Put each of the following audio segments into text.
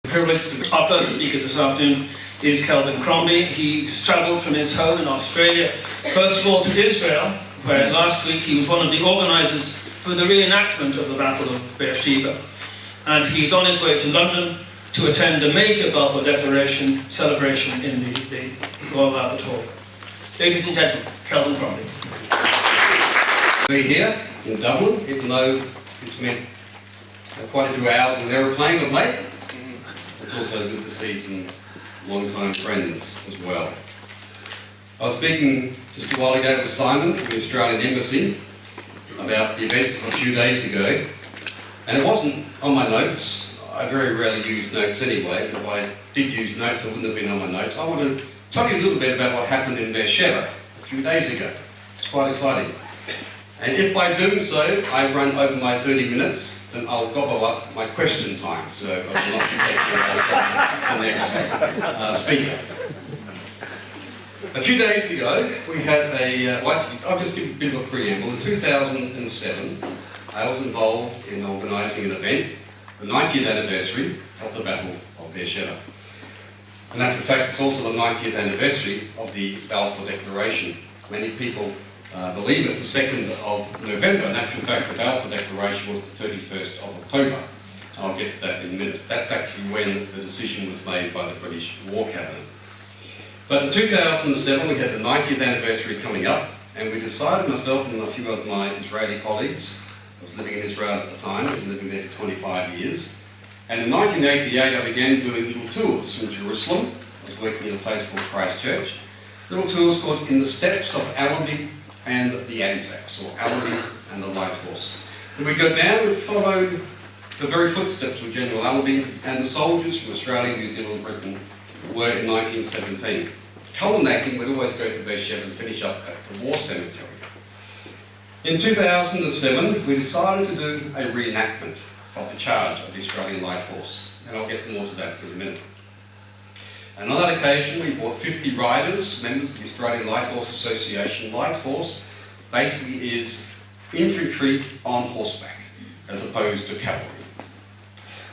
Our first speaker this afternoon is Kelvin Crombie. He's travelled from his home in Australia, first of all to Israel, where last week he was one of the organisers for the reenactment of the Battle of Beersheba. And he's on his way to London to attend a major Balfour Declaration celebration in the Royal Albert Hall. Ladies and gentlemen, Kelvin Crombie. We're here in Dublin, even though it's meant quite a few hours on the aeroplane of late. It's also good to see some long-time friends as well. I was speaking just a while ago with Simon from the Australian Embassy about the events of a few days ago, and it wasn't on my notes. I very rarely use notes anyway, but if I did use notes, it wouldn't have been on my notes. I want to tell you a little bit about what happened in Beersheba a few days ago. It's quite exciting. And if by doing so I run over my 30 minutes, then I'll gobble up my question time, so I will not be taking away from the next speaker. A few days ago, we had I'll just give a bit of a preamble. In 2007, I was involved in organising an event, the 90th anniversary of the Battle of Beersheba. And in fact, it's also the 90th anniversary of the Balfour Declaration. Many people believe it's the 2nd of November. In actual fact, the Balfour Declaration was the 31st of October. I'll get to that in a minute. That's actually when the decision was made by the British War Cabinet. But in 2007, we had the 90th anniversary coming up, and we decided, myself and a few of my Israeli colleagues, I was living in Israel at the time, I was living there for 25 years, and in 1988 I began doing little tours in Jerusalem. I was working in a place called Christchurch. Little tours called In the Steps of Allenby and the Anzacs, or Allenby and the Light Horse. And we go down and follow the very footsteps of General Allenby and the soldiers from Australia, New Zealand, Britain were in 1917. Culminating, we'd always go to Beersheba and finish up at the war cemetery. In 2007, we decided to do a reenactment of the charge of the Australian Light Horse, and I'll get more to that in a minute. And on that occasion, we brought 50 riders, members of the Australian Light Horse Association. Light horse basically is infantry on horseback, as opposed to cavalry.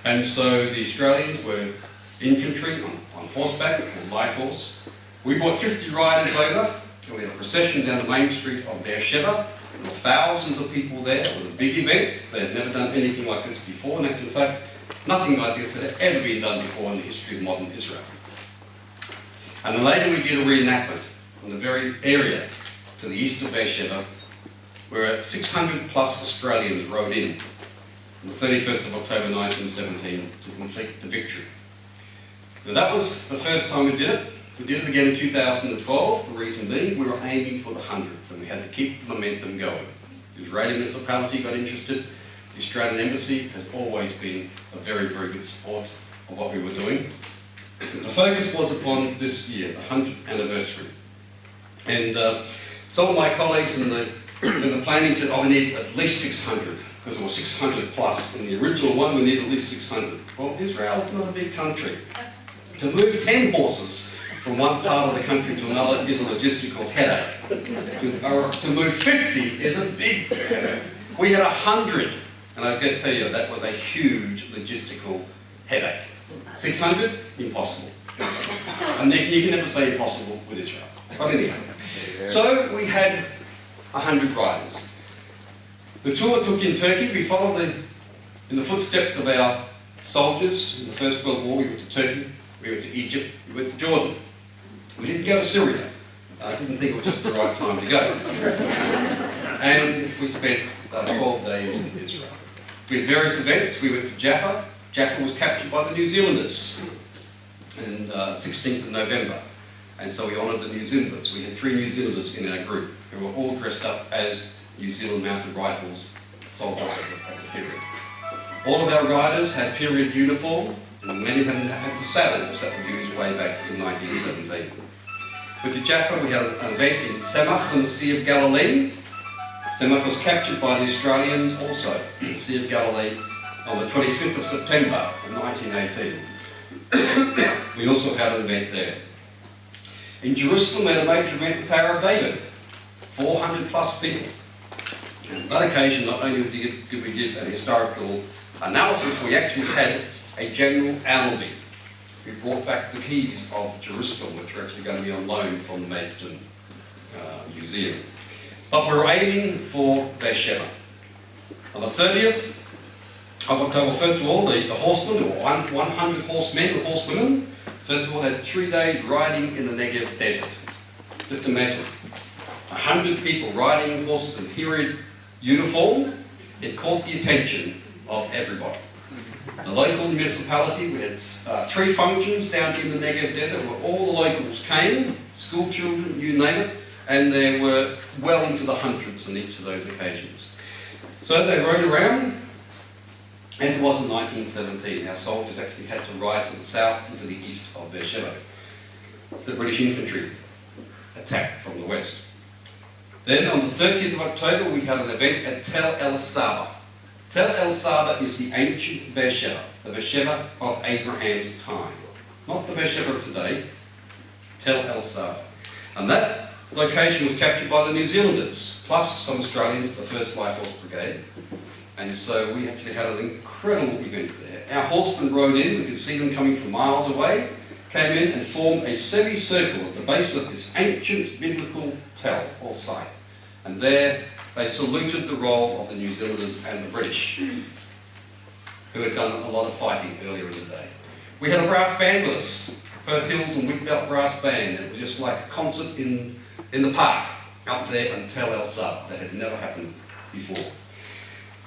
And so the Australians were infantry on horseback, or light horse. We brought 50 riders over, and we had a procession down the main street of Beersheba. There were thousands of people there. It was a big event. They had never done anything like this before, and in fact, nothing like this had ever been done before in the history of modern Israel. And then later we did a reenactment on the very area to the east of Beersheba, where 600 plus Australians rode in on the 31st of October 1917 to complete the victory. Now that was the first time we did it. We did it again in 2012, the reason being we were aiming for the 100th and we had to keep the momentum going. The Israeli municipality got interested. The Australian Embassy has always been a very, very good support of what we were doing. The focus was upon this year, the 100th anniversary. And some of my colleagues in the planning said, oh, we need at least 600, because there were 600 plus. In the original one, we need at least 600. Well, Israel is not a big country. To move 10 horses from one part of the country to another is a logistical headache. To move 50 is a big headache. We had 100, and I've got to tell you, that was a huge logistical headache. 600? Impossible. And you can never say impossible with Israel. But anyhow, so we had 100 riders. The tour took in Turkey. We followed in the footsteps of our soldiers in the First World War. We went to Turkey, we went to Egypt, we went to Jordan. We didn't go to Syria. I didn't think it was just the right time to go. And we spent 12 days in Israel. We had various events. We went to Jaffa. Jaffa was captured by the New Zealanders on 16th of November. And so we honoured the New Zealanders. We had 3 New Zealanders in our group who were all dressed up as New Zealand Mounted Rifles soldiers at the period. All of our riders had period uniform, and many of them had the saddles that were used way back in 1917. With the Jaffa, we had an event in Semach on the Sea of Galilee. Semach was captured by the Australians also, the Sea of Galilee, on the 25th of September of 1918. We also had an event there. In Jerusalem, we had a major event, the Tower of David. 400 plus people. And on that occasion, not only did we give a historical analysis, we actually had a General Allenby we brought back the keys of Jerusalem, which are actually going to be on loan from the Maidstone Museum. But we're aiming for Beersheba. On the 30th of October, first of all, the horsemen, or 100 horsemen and horsewomen, first of all, had 3 days riding in the Negev desert. Just imagine, 100 people riding horses in period uniform. It caught the attention of everybody. The local municipality, we had 3 functions down in the Negev desert where all the locals came, school children, you name it, and there were well into the hundreds on each of those occasions. So they rode around, as it was in 1917. Our soldiers actually had to ride to the south and to the east of Beersheba. The British infantry attacked from the west. Then on the 30th of October we had an event at Tel El Saba. Tel El Saba is the ancient Beersheba, the Beersheba of Abraham's time. Not the Beersheba of today, Tel El Saba. And that location was captured by the New Zealanders, plus some Australians, the 1st Light Horse Brigade. And so we actually had an incredible event there. Our horsemen rode in, we could see them coming from miles away, came in and formed a semicircle at the base of this ancient biblical tell or site. And there they saluted the role of the New Zealanders and the British, who had done a lot of fighting earlier in the day. We had a brass band with us, Perth Hills and Wigbelt Brass Band. It was just like a concert in the park up there in Tel El Sab. That had never happened before.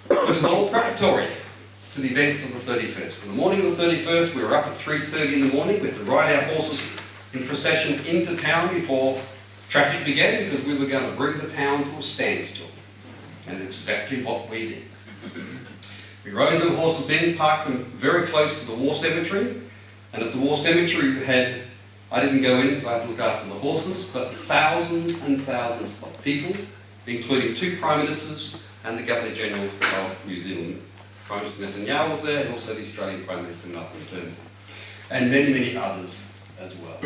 It was all preparatory to the events of the 31st. In the morning of the 31st, we were up at 3:30 in the morning. We had to ride our horses in procession into town before traffic began, because we were going to bring the town to a standstill. And it's exactly what we did. We rode the horses in, parked them very close to the war cemetery. And at the war cemetery we had, I didn't go in because I had to look after the horses, but thousands and thousands of people, including 2 Prime Ministers and the Governor-General of New Zealand. Prime Minister Netanyahu was there, and also the Australian Prime Minister Malcolm Turnbull. And many, many others as well.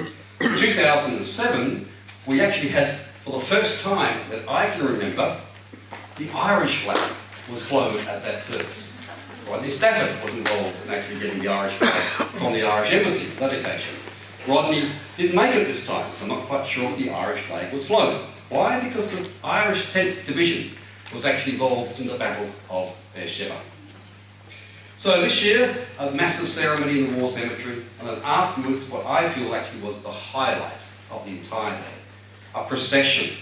In 2007, we actually had, for the first time that I can remember, the Irish flag was flown at that service. Rodney Stafford was involved in actually getting the Irish flag from the Irish Embassy, that occasion. Rodney didn't make it this time, so I'm not quite sure if the Irish flag was flown. Why? Because the Irish 10th Division was actually involved in the Battle of Beersheba. So this year, a massive ceremony in the war cemetery, and then afterwards, what I feel actually was the highlight of the entire day. A procession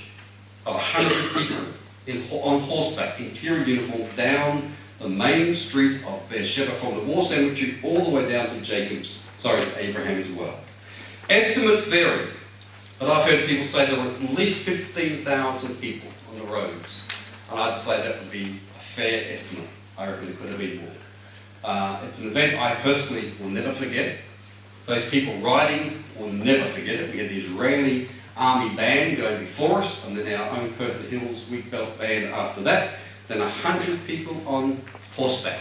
of 100 people on horseback in period uniform down the main street of Beersheba from the war cemetery all the way down to Abraham's well. Estimates vary, but I've heard people say there were at least 15,000 people on the roads, and I'd say that would be a fair estimate. I reckon it could have been more. It's an event I personally will never forget. Those people riding will never forget it. We had the Israeli Army band going before us, and then our own Perth Hills Wigbelt band after that. Then 100 people on horseback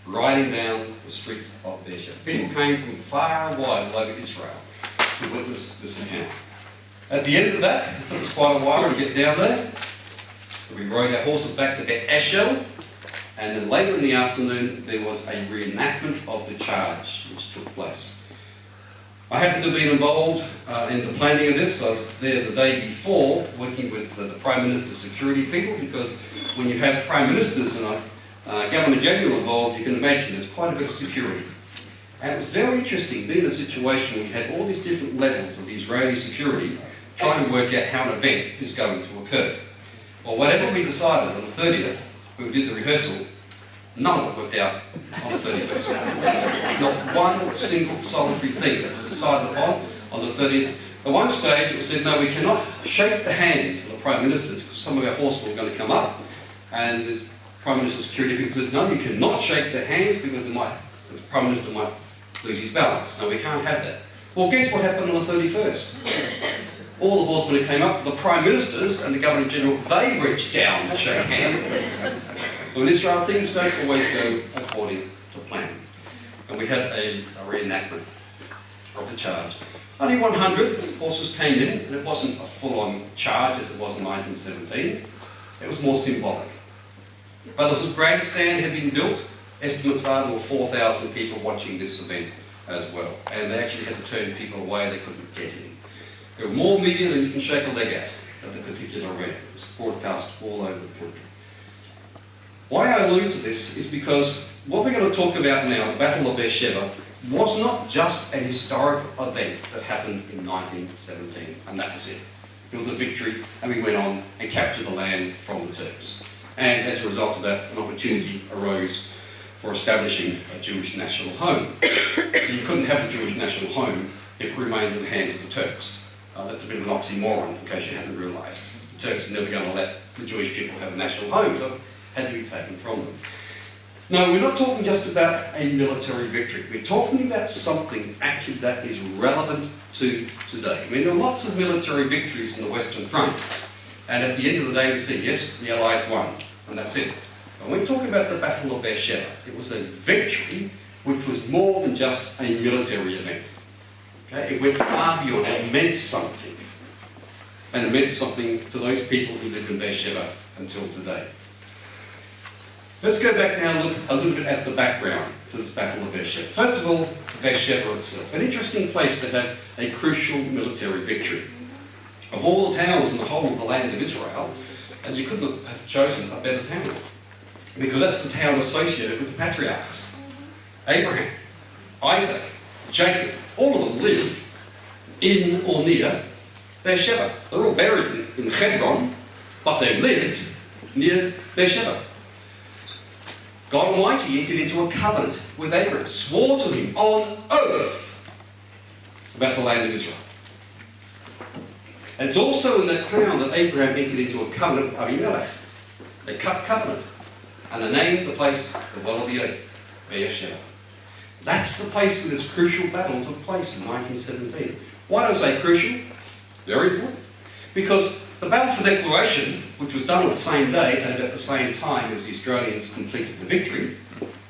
riding down the streets of Beersheba. People came from far and wide all over Israel to witness this account. At the end of that, it took us quite a while to get down there. We rode our horses back to Bet Eshel, and then later in the afternoon there was a reenactment of the charge which took place. I happened to be involved in the planning of this. I was there the day before working with the Prime Minister's security people, because when you have Prime Ministers and a Governor-General involved, you can imagine there's quite a bit of security. And it was very interesting being in a situation where you had all these different levels of the Israeli security trying to work out how an event is going to occur. Well, whatever we decided on the 30th, when we did the rehearsal, none of it worked out on the 31st. Not one single solitary thing that was decided upon on the 30th. At one stage it was said, no, we cannot shake the hands of the Prime Ministers because some of our horsemen were going to come up. And the Prime Minister's security people said, no, you cannot shake their hands because the Prime Minister might lose his balance. No, we can't have that. Well, guess what happened on the 31st? All the horsemen who came up, the Prime Ministers and the Governor-General, they reached down to shake hands. So in Israel, things don't always go according to plan. And we had a reenactment of the charge. Only 100 horses came in, and it wasn't a full-on charge as it was in 1917. It was more symbolic. But as a grandstand had been built, estimates are there were 4,000 people watching this event as well. And they actually had to turn people away, they couldn't get in. There were more media than you can shake a leg at the particular event. It was broadcast all over the country. Why I allude to this is because what we're going to talk about now, the Battle of Beersheba, was not just an historical event that happened in 1917, and that was it. It was a victory, and we went on and captured the land from the Turks. And as a result of that, an opportunity arose for establishing a Jewish national home. So you couldn't have a Jewish national home if it remained in the hands of the Turks. That's a bit of an oxymoron, in case you hadn't realised. The Turks are never going to let the Jewish people have a national home, so it had to be taken from them. No, we're not talking just about a military victory. We're talking about something actually that is relevant to today. I mean, there are lots of military victories in the Western Front, and at the end of the day we see, yes, the Allies won, and that's it. But when we're talking about the Battle of Beersheba, it was a victory which was more than just a military event. Okay? It went far beyond, it meant something. And it meant something to those people who lived in Beersheba until today. Let's go back now and look a little bit at the background to this Battle of Beersheba. First of all, Beersheba itself. An interesting place to have a crucial military victory. Of all the towns in the whole of the land of Israel, and you couldn't have chosen a better town. Because that's the town associated with the patriarchs. Abraham, Isaac, Jacob, all of them lived in or near Beersheba. They're all buried in Hebron, but they lived near Beersheba. God Almighty entered into a covenant with Abraham, swore to him on oath about the land of Israel. And it's also in that town that Abraham entered into a covenant with Abimelech. They cut covenant, and they named the place the Well of the Oath, Beersheba. That's the place where this crucial battle took place in 1917. Why do I say crucial? Very important. Because the Balfour Declaration, which was done on the same day and at the same time as the Australians completed the victory,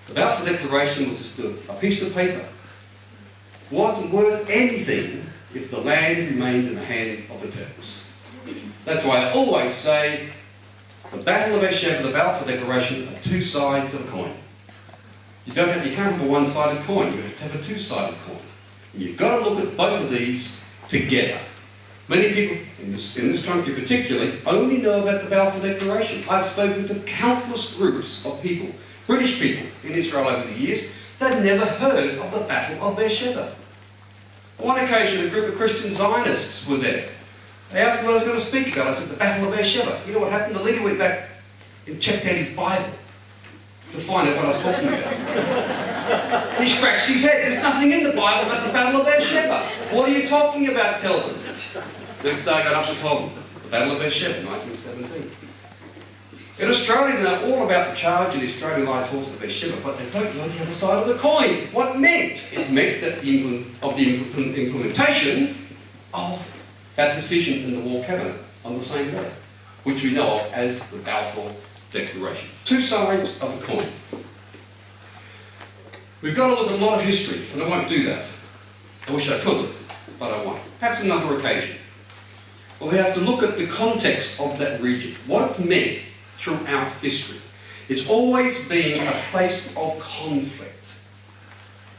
the Balfour Declaration was just a piece of paper. It wasn't worth anything if the land remained in the hands of the Turks. That's why I always say the Battle of Beersheba and the Balfour Declaration are two sides of a coin. You can't have a one-sided coin, you have to have a two-sided coin. And you've got to look at both of these together. Many people, in this country particularly, only know about the Balfour Declaration. I've spoken to countless groups of people, British people in Israel over the years, they'd never heard of the Battle of Beersheba. On one occasion, a group of Christian Zionists were there. They asked me what I was going to speak about. I said, the Battle of Beersheba. You know what happened? The leader went back and checked out his Bible to find out what I was talking about. He scratched his head. There's nothing in the Bible about the Battle of Beersheba. What are you talking about, Kelvin? The next day I got up and told them, the Battle of Beersheba, 1917. In Australia, they're all about the charge of the Australian Light Horse of Beersheba, but they don't know the other side of the coin. What it meant? It meant that the implementation of that decision in the War Cabinet on the same day, which we know of as the Balfour Declaration. Two sides of a coin. We've got to look at a lot of history, and I won't do that. I wish I could, but I won't. Perhaps another occasion. But we have to look at the context of that region, what it's meant throughout history. It's always been a place of conflict.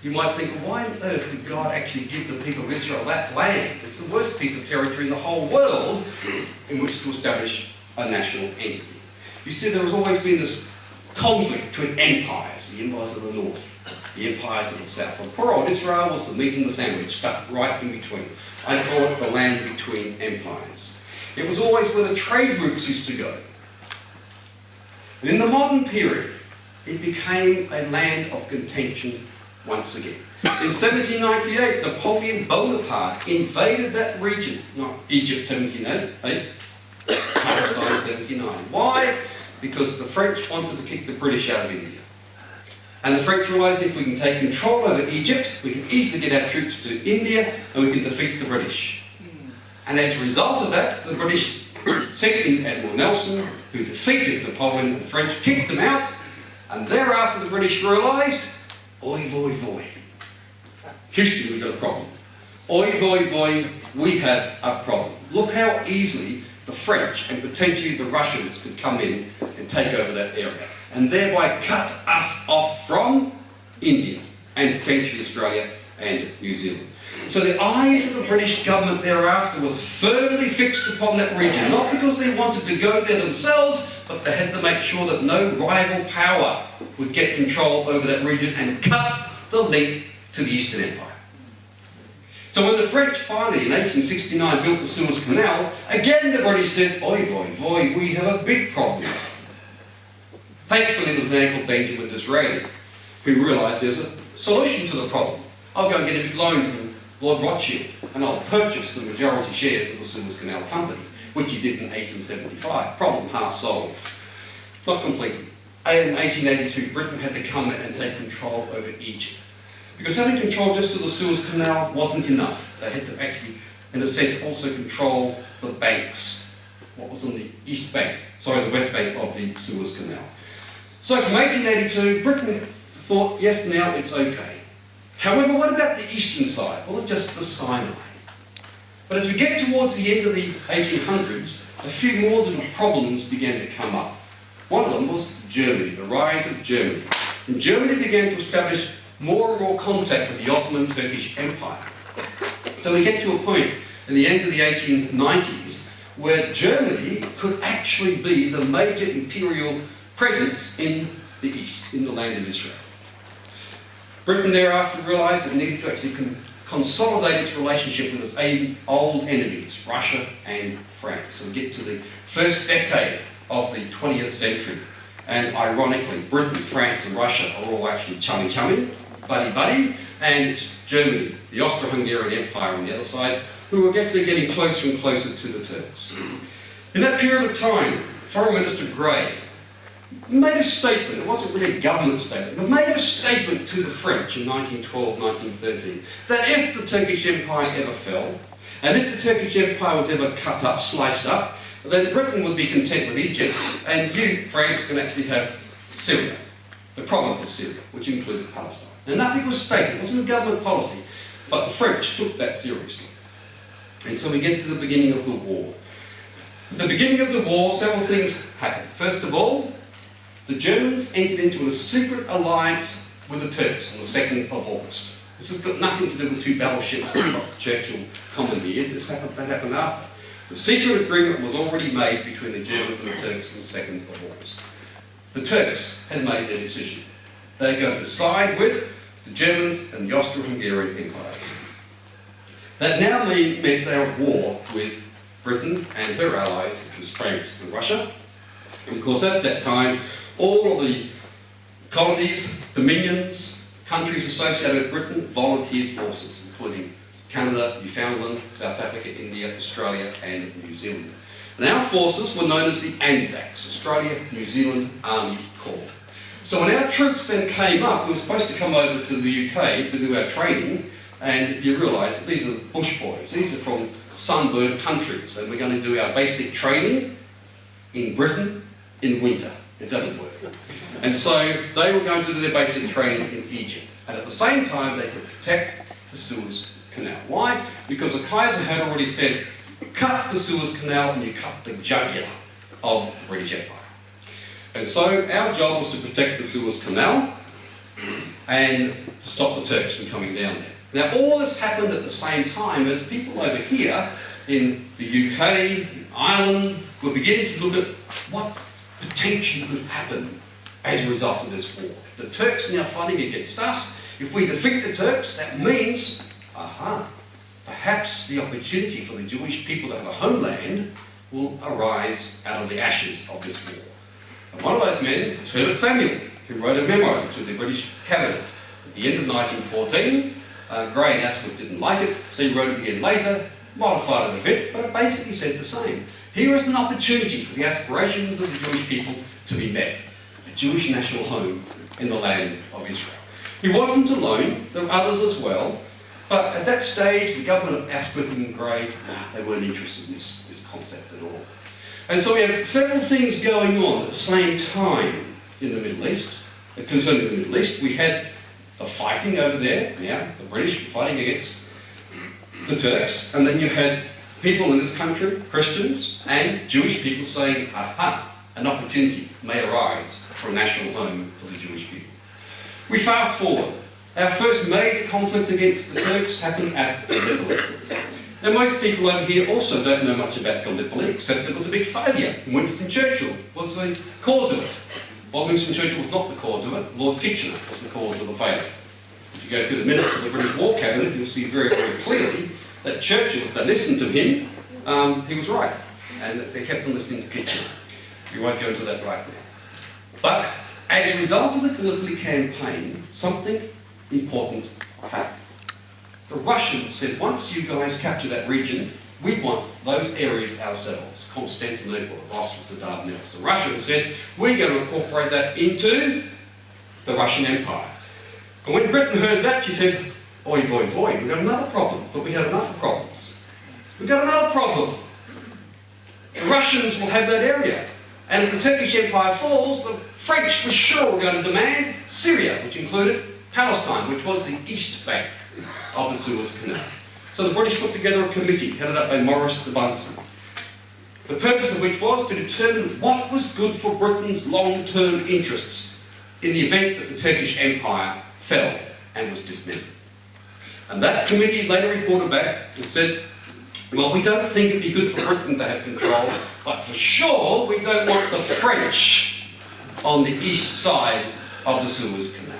You might think, why on earth did God actually give the people of Israel that land? It's the worst piece of territory in the whole world in which to establish a national entity. You see, there has always been this conflict between empires, the empires of the north, the empires of the south. And poor old Israel was the meat and the sandwich, stuck right in between. I call it the land between empires. It was always where the trade routes used to go. And in the modern period, it became a land of contention once again. In 1798, Napoleon Bonaparte invaded that region, not Egypt 1798, Palestine 79. Why? Because the French wanted to kick the British out of India. And the French realised if we can take control over Egypt, we can easily get our troops to India and we can defeat the British. And as a result of that, the British sent in Admiral Nelson, who defeated Napoleon, and the French kicked them out, and thereafter the British realised, oi voi voi. Houston, we've got a problem. Oi voi voi, we have a problem. Look how easily the French and potentially the Russians could come in and take over that area, and thereby cut us off from India and potentially Australia and New Zealand. So the eyes of the British government thereafter was firmly fixed upon that region, not because they wanted to go there themselves, but they had to make sure that no rival power would get control over that region and cut the link to the Eastern Empire. So when the French finally, in 1869, built the Suez Canal, again the British said, "Oi, voi, voi, we have a big problem." Thankfully, there was a man called Benjamin Disraeli who realised there's a solution to the problem. I'll go and get a big loan from Lord Rothschild, and I'll purchase the majority shares of the Suez Canal Company, which he did in 1875. Problem half solved. Not completely. In 1882, Britain had to come in and take control over Egypt. Because having control just of the Suez Canal wasn't enough. They had to actually, in a sense, also control the banks. What was on the east bank, the west bank of the Suez Canal. So from 1882, Britain thought, yes, now it's okay. However, what about the eastern side? Well, it's just the Sinai. But as we get towards the end of the 1800s, a few more little problems began to come up. One of them was Germany, the rise of Germany. And Germany began to establish more and more contact with the Ottoman Turkish Empire. So we get to a point in the end of the 1890s where Germany could actually be the major imperial presence in the East, in the land of Israel. Britain thereafter realised it needed to actually consolidate its relationship with its old enemies, Russia and France. So we get to the first decade of the 20th century. And ironically, Britain, France and Russia are all actually chummy-chummy, buddy-buddy, and it's Germany, the Austro-Hungarian Empire on the other side, who are actually getting closer and closer to the Turks. In that period of time, Foreign Minister Grey made a statement, it wasn't really a government statement, but made a statement to the French in 1912, 1913, that if the Turkish Empire ever fell, and if the Turkish Empire was ever cut up, sliced up, then Britain would be content with Egypt, and you, France, can actually have Syria, the province of Syria, which included Palestine. And nothing was stated, it wasn't a government policy, but the French took that seriously. And so we get to the beginning of the war. At the beginning of the war, several things happened. First of all, the Germans entered into a secret alliance with the Turks on the 2nd of August. This has got nothing to do with two battleships that Churchill commandeered. That happened after. The secret agreement was already made between the Germans and the Turks on the 2nd of August. The Turks had made their decision. They're going to side with the Germans and the Austro-Hungarian empires. That now meant they're at war with Britain and their allies, which was France and Russia. And of course, at that time, all of the colonies, dominions, countries associated with Britain volunteered forces, including Canada, Newfoundland, South Africa, India, Australia and New Zealand. And our forces were known as the ANZACs, Australia New Zealand Army Corps. So when our troops then came up, we were supposed to come over to the UK to do our training, and you realise that these are bush boys. These are from sunburnt countries, and we're going to do our basic training in Britain in winter. It doesn't work. And so they were going to do their basic training in Egypt. And at the same time, they could protect the Suez Canal. Why? Because the Kaiser had already said, cut the Suez Canal and you cut the jugular of the British Empire. And so our job was to protect the Suez Canal and to stop the Turks from coming down there. Now all this happened at the same time as people over here in the UK, in Ireland, were beginning to look at what potentially could happen as a result of this war. If the Turks are now fighting against us, if we defeat the Turks, that means, perhaps the opportunity for the Jewish people to have a homeland will arise out of the ashes of this war. And one of those men was Herbert Samuel, who wrote a memo to the British Cabinet at the end of 1914. Grey and Asquith didn't like it, so he wrote it again later, modified it a bit, but it basically said the same. Here is an opportunity for the aspirations of the Jewish people to be met. A Jewish national home in the land of Israel. He wasn't alone, there were others as well, but at that stage the government of Asquith and Grey, they weren't interested in this concept at all. And so we have several things going on at the same time in the Middle East, concerning the Middle East. We had the fighting over there, the British fighting against the Turks, and then you had people in this country, Christians and Jewish people, saying, an opportunity may arise for a national home for the Jewish people. We fast forward Our first major conflict against the Turks happened at Gallipoli. Now most people over here also don't know much about Gallipoli, except that it was a big failure. Winston Churchill was the cause of it. Well, Winston Churchill was not the cause of it, Lord Kitchener was the cause of the failure. If you go through the minutes of the British War Cabinet, you'll see very, very clearly that Churchill, if they listened to him, he was right. And they kept on listening to Kitchener. We won't go into that right now. But as a result of the Gallipoli campaign, something important happened. The Russians said, once you guys capture that region, we want those areas ourselves. Constantinople, Bosphorus, the Dardanelles. The Russians said, we're going to incorporate that into the Russian Empire. And when Britain heard that, she said, oi, voi, voi, we've got another problem. But we had enough problems. We've got another problem. The Russians will have that area. And if the Turkish Empire falls, the French for sure are going to demand Syria, which included Palestine, which was the east bank of the Suez Canal. So the British put together a committee headed up by Maurice de Bunsen, the purpose of which was to determine what was good for Britain's long-term interests in the event that the Turkish Empire fell and was dismantled. And that committee later reported back and said, well, we don't think it'd be good for Britain to have control, but for sure we don't want the French on the east side of the Suez Canal.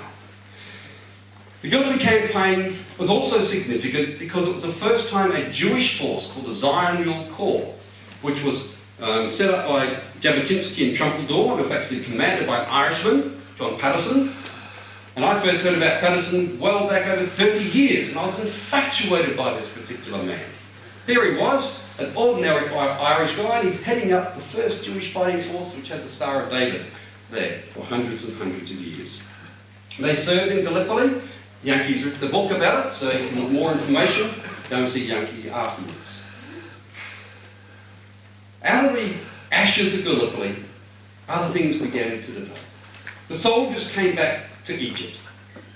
The Gallipoli campaign was also significant because it was the first time a Jewish force called the Zion Corps, which was set up by Jabotinsky and Trumpeldor, and it was actually commanded by an Irishman, John Patterson. And I first heard about Patterson well back over 30 years, and I was infatuated by this particular man. Here he was, an ordinary Irish guy, and he's heading up the first Jewish fighting force which had the Star of David there for hundreds and hundreds of years. They served in Gallipoli. Yankee's written a book about it, so if you want more information, go and see Yankee afterwards. Out of the ashes of Gallipoli, other things began to develop. The soldiers came back to Egypt.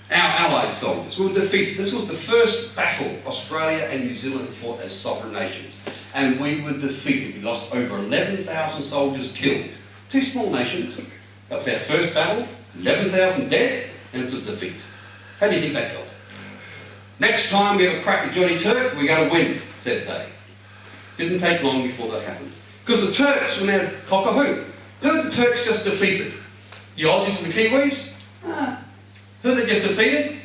Our allied soldiers were defeated. This was the first battle Australia and New Zealand fought as sovereign nations. And we were defeated. We lost over 11,000 soldiers killed. Two small nations. That was our first battle. 11,000 dead, and it's a defeat. How do you think they felt? Next time we have a crack at Johnny Turk, we're going to win, said they. Didn't take long before that happened. Because the Turks were now cock-a-hoop. Who had the Turks just defeated? The Aussies and the Kiwis? Who had they just defeated?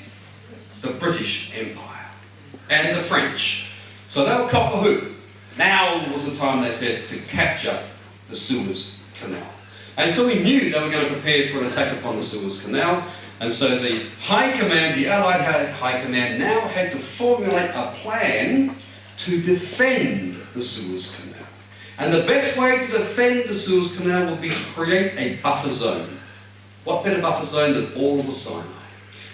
The British Empire. And the French. So they were cock-a-hoop. Now was the time, they said, to capture the Suez Canal. And so we knew they were going to prepare for an attack upon the Suez Canal. And so the High Command, the Allied High Command, now had to formulate a plan to defend the Suez Canal. And the best way to defend the Suez Canal would be to create a buffer zone. What better buffer zone than all of the Sinai?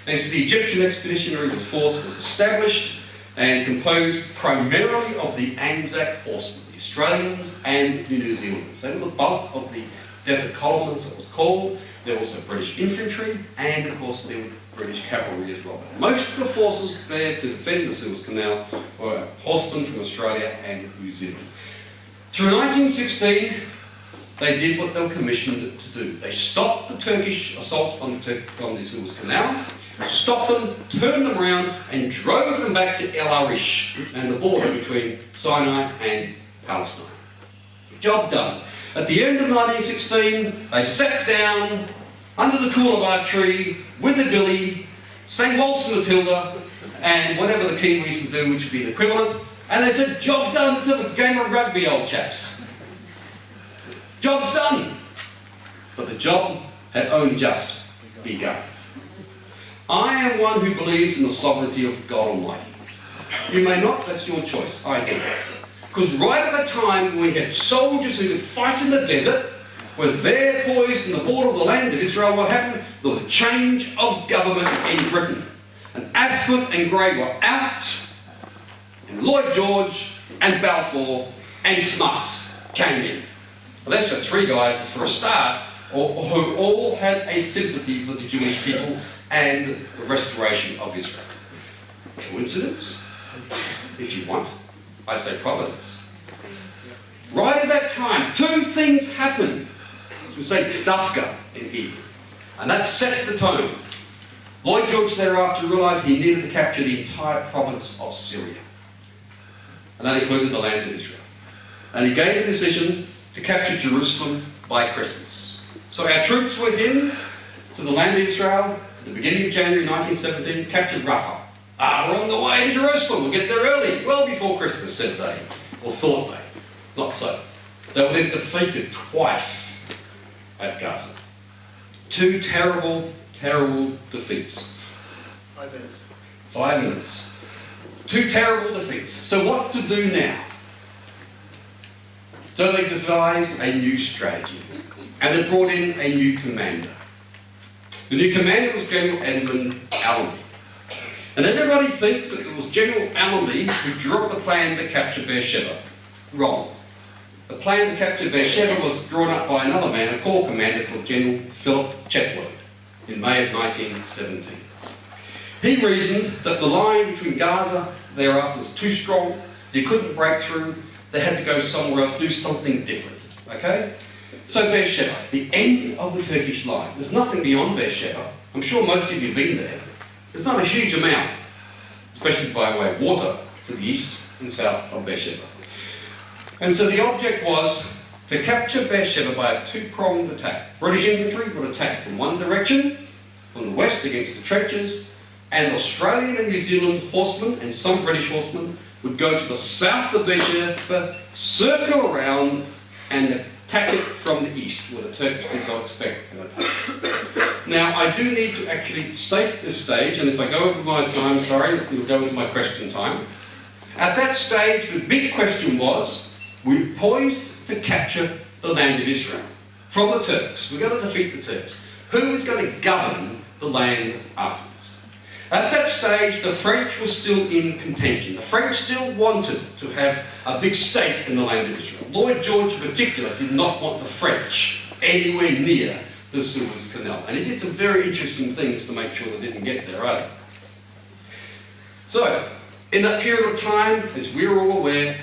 And so the Egyptian Expeditionary Force was established and composed primarily of the Anzac Horsemen, the Australians and the New Zealanders. They were the bulk of the Desert Column, as it was called. There was also British infantry, and of course there were British cavalry as well. But most of the forces there to defend the Suez Canal were horsemen from Australia and New Zealand. Through 1916, they did what they were commissioned to do. They stopped the Turkish assault on the Suez Canal, stopped them, turned them around, and drove them back to El Arish and the border between Sinai and Palestine. Job done. At the end of 1916, they sat down under the coolabah tree with the billy, sang Waltz and Matilda, and whatever the Kiwis would do, which would be the equivalent, and they said, job done. It's a game of rugby, old chaps. Job's done. But the job had only just begun. I am one who believes in the sovereignty of God Almighty. You may not, that's your choice. I do. Because right at the time when we had soldiers who could fight in the desert, were there poised in the border of the land of Israel, what happened? There was a change of government in Britain. And Asquith and Grey were out, and Lloyd George and Balfour and Smuts came in. Well, that's just three guys for a start, who all had a sympathy for the Jewish people and the restoration of Israel. Coincidence? If you want. I say providence. Right at that time, two things happened. As we say, dafka in Hebrew. And that set the tone. Lloyd George thereafter realised he needed to capture the entire province of Syria. And that included the land of Israel. And he gave a decision to capture Jerusalem by Christmas. So our troops went in to the land of Israel at the beginning of January 1917, captured Rafah. We're on the way to Jerusalem, we'll get there early, well before Christmas, said they, or thought they. Not so. They were then defeated twice at Gaza. Two terrible, terrible defeats. 5 minutes. 5 minutes. Two terrible defeats. So what to do now? So they devised a new strategy, and they brought in a new commander. The new commander was General Allenby. And everybody thinks that it was General Allenby who drew up the plan to capture Beersheba. Wrong. The plan to capture Beersheba was drawn up by another man, a corps commander called General Philip Chetwode, in May of 1917. He reasoned that the line between Gaza thereafter was too strong, you couldn't break through, they had to go somewhere else, do something different. Okay? So Beersheba, the end of the Turkish line. There's nothing beyond Beersheba. I'm sure most of you have been there. There's not a huge amount, especially by way of water, to the east and south of Beersheba. And so the object was to capture Beersheba by a two-pronged attack. British infantry would attack from one direction, from the west against the trenches, and Australian and New Zealand horsemen and some British horsemen would go to the south of Beersheba, circle around and attack it from the east, where the Turks did not expect an attack. Now, I do need to actually state at this stage, and if I go over my time, sorry, we'll go into my question time. At that stage, the big question was, we poised to capture the land of Israel from the Turks. We're going to defeat the Turks. Who is going to govern the land afterwards? At that stage, the French were still in contention. The French still wanted to have a big stake in the land of Israel. Lloyd George in particular did not want the French anywhere near the Suez Canal. And he did some very interesting things to make sure they didn't get there either. So, in that period of time, as we're all aware,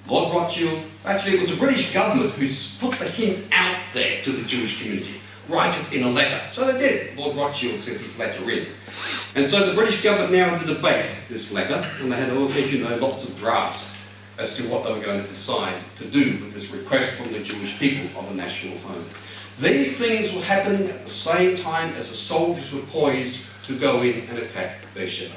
Lord Rothschild, actually it was the British government who put the hint out there to the Jewish community. Write it in a letter. So they did. Lord Rothschild sent his letter in. And so the British government now had to debate this letter, and they had, as you know, lots of drafts as to what they were going to decide to do with this request from the Jewish people of a national home. These things were happening at the same time as the soldiers were poised to go in and attack Beersheba.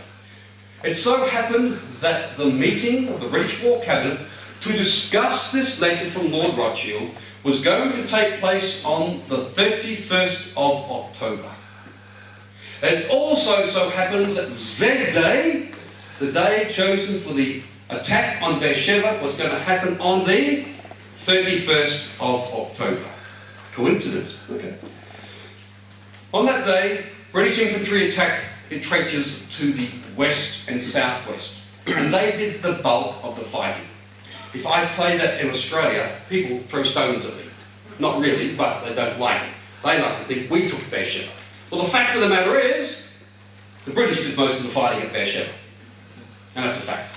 It so happened that the meeting of the British War Cabinet to discuss this letter from Lord Rothschild was going to take place on the 31st of October. It also so happens that Z Day, the day chosen for the attack on Beersheba, was going to happen on the 31st of October. Coincidence? Okay. On that day, British infantry attacked in trenches to the west and southwest, and they did the bulk of the fighting. If I say that in Australia, people throw stones at me. Not really, but they don't like it. They like to think we took Beersheba. Well, the fact of the matter is, the British did most of the fighting at Beersheba. And that's a fact.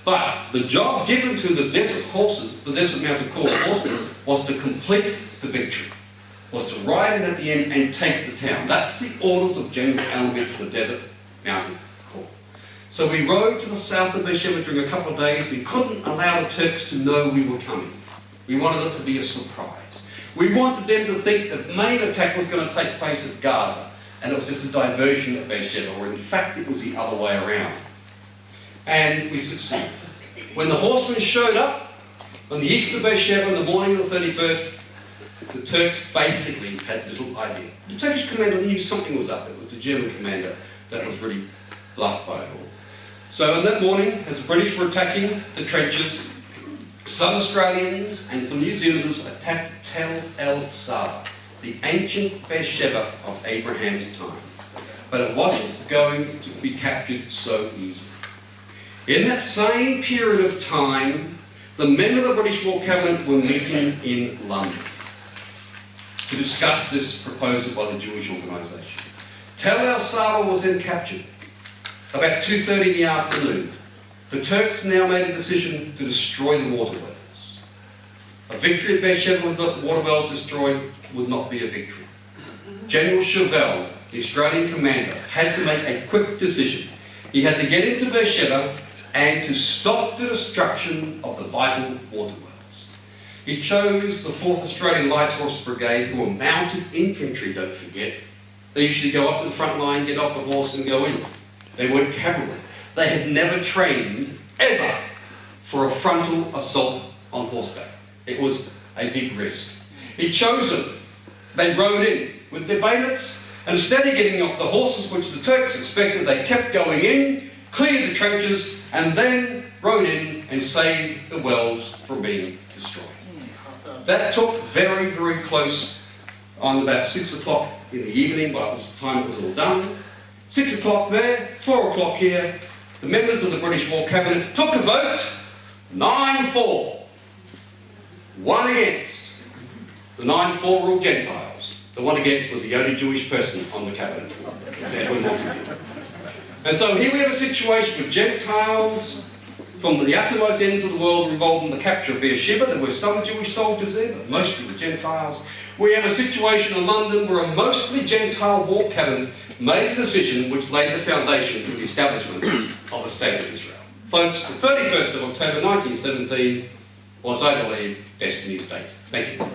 But the job given to the desert horses, the desert mounted corps horsemen, was to complete the victory. Was to ride in at the end and take the town. That's the orders of General Allenby to the desert mounted corps. So we rode to the south of Beersheba during a couple of days. We couldn't allow the Turks to know we were coming. We wanted it to be a surprise. We wanted them to think the main attack was going to take place at Gaza, and it was just a diversion at Beersheba, or in fact it was the other way around. And we succeeded. When the horsemen showed up on the east of Beersheba on the morning of the 31st, the Turks basically had little idea. The Turkish commander knew something was up. It was the German commander that was really bluffed by it all. So on that morning, as the British were attacking the trenches, some Australians and some New Zealanders attacked Tel El Saba, the ancient Beersheba of Abraham's time. But it wasn't going to be captured so easily. In that same period of time, the men of the British War Cabinet were meeting in London to discuss this proposal by the Jewish organisation. Tel El Saba was then captured about 2:30 in the afternoon. The Turks now made a decision to destroy the water wells. A victory at Beersheba with the water wells destroyed would not be a victory. General Chauvel the Australian commander, had to make a quick decision. He had to get into Beersheba and to stop the destruction of the vital water wells. He chose the 4th Australian Light Horse Brigade, who were mounted infantry, don't forget. They usually go up to the front line, get off the horse and go in. They weren't cavalry. They had never trained, ever, for a frontal assault on horseback. It was a big risk. He chose them. They rode in with their bayonets, and instead of getting off the horses, which the Turks expected, they kept going in, cleared the trenches, and then rode in and saved the wells from being destroyed. That took very, very close on about 6 o'clock in the evening, by the time it was all done. 6 o'clock there, 4 o'clock here. The members of the British War Cabinet took a vote, 9-4. 1 against. The 9-4 were all Gentiles. The 1 against was the only Jewish person on the cabinet. And so here we have a situation with Gentiles from the uttermost ends of the world involved in the capture of Beersheba. There were some Jewish soldiers there, but mostly were Gentiles. We have a situation in London where a mostly Gentile war cabinet made a decision which laid the foundations of the establishment of the State of Israel. Folks, the 31st of October 1917 was, I believe, destiny's date. Thank you.